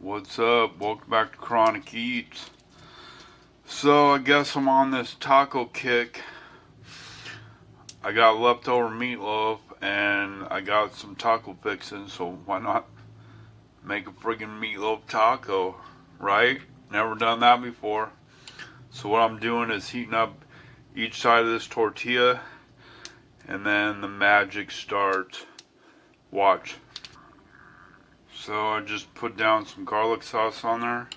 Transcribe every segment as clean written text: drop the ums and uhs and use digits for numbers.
What's up? Welcome back to Chronic Eats. So I guess I'm on this taco kick. I got leftover meatloaf and I got some taco fixins, so why not make a friggin' meatloaf taco, right? Never done that before. So what I'm doing is heating up each side of this tortilla and then the magic starts. Watch. So I just put down some garlic sauce on there.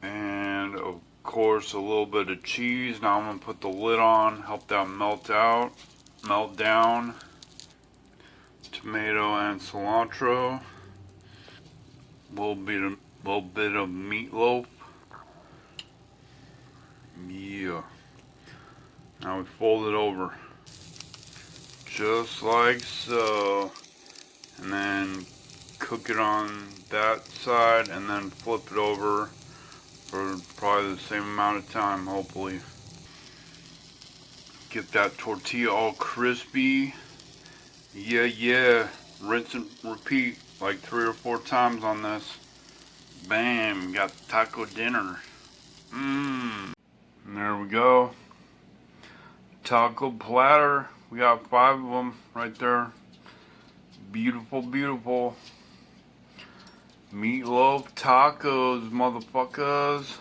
And of course a little bit of cheese. Now I'm going to put the lid on, help that melt down. Tomato and cilantro. Little bit of meatloaf. Yeah. Now we fold it over. Just like so. And then cook it on that side and then flip it over for probably the same amount of time, hopefully. Get that tortilla all crispy. Yeah. Rinse and repeat like 3 or 4 times on this. Bam, got taco dinner. And there we go. Taco platter. We got 5 of them right there. Beautiful, beautiful. Meatloaf tacos, motherfuckers.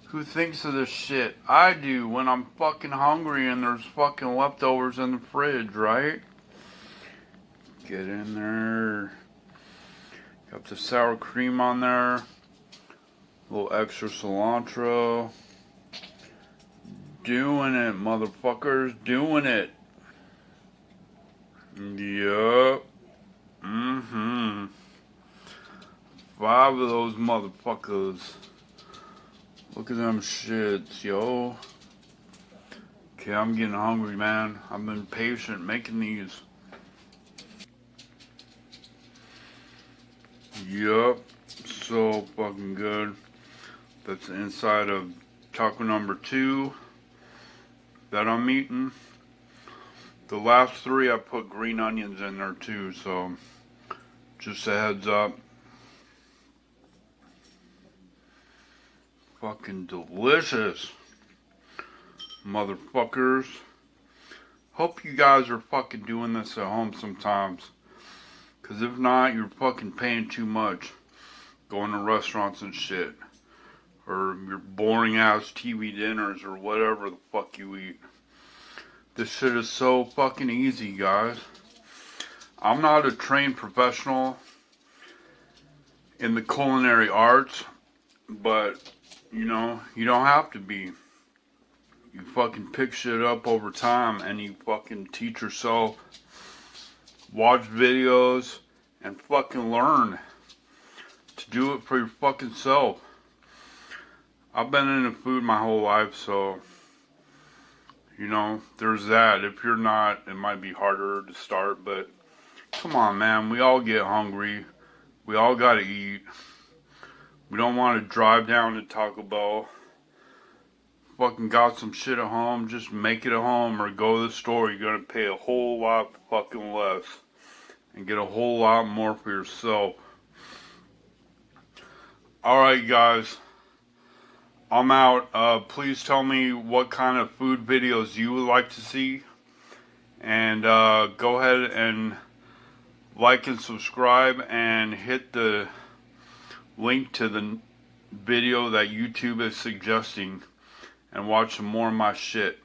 Who thinks of this shit? I do when I'm fucking hungry and there's fucking leftovers in the fridge, right? Get in there. Got the sour cream on there. A little extra cilantro. Doing it, motherfuckers. Doing it. Yup. 5 of those motherfuckers. Look at them shits, yo. Okay, I'm getting hungry, man. I've been patient making these. Yup. So fucking good. That's the inside of taco number 2 that I'm eating. The last 3 I put green onions in there too, so just a heads up. Fucking delicious, motherfuckers. Hope you guys are fucking doing this at home sometimes. Cause if not, you're fucking paying too much. Going to restaurants and shit. Or your boring ass TV dinners or whatever the fuck you eat. This shit is so fucking easy, guys. I'm not a trained professional in the culinary arts, but you know, you don't have to be. You fucking pick shit up over time and you fucking teach yourself, watch videos, and fucking learn to do it for your fucking self. I've been into food my whole life, so you know, there's that. If you're not, it might be harder to start, but come on, man. We all get hungry. We all gotta eat. We don't want to drive down to Taco Bell. Fucking got some shit at home, just make it at home or go to the store. You're gonna pay a whole lot fucking less and get a whole lot more for yourself. Alright, guys. I'm out. Please tell me what kind of food videos you would like to see. And go ahead and like and subscribe and hit the link to the video that YouTube is suggesting and watch some more of my shit.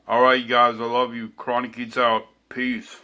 Alright, you guys, I love you. Chronic Eats out. Peace.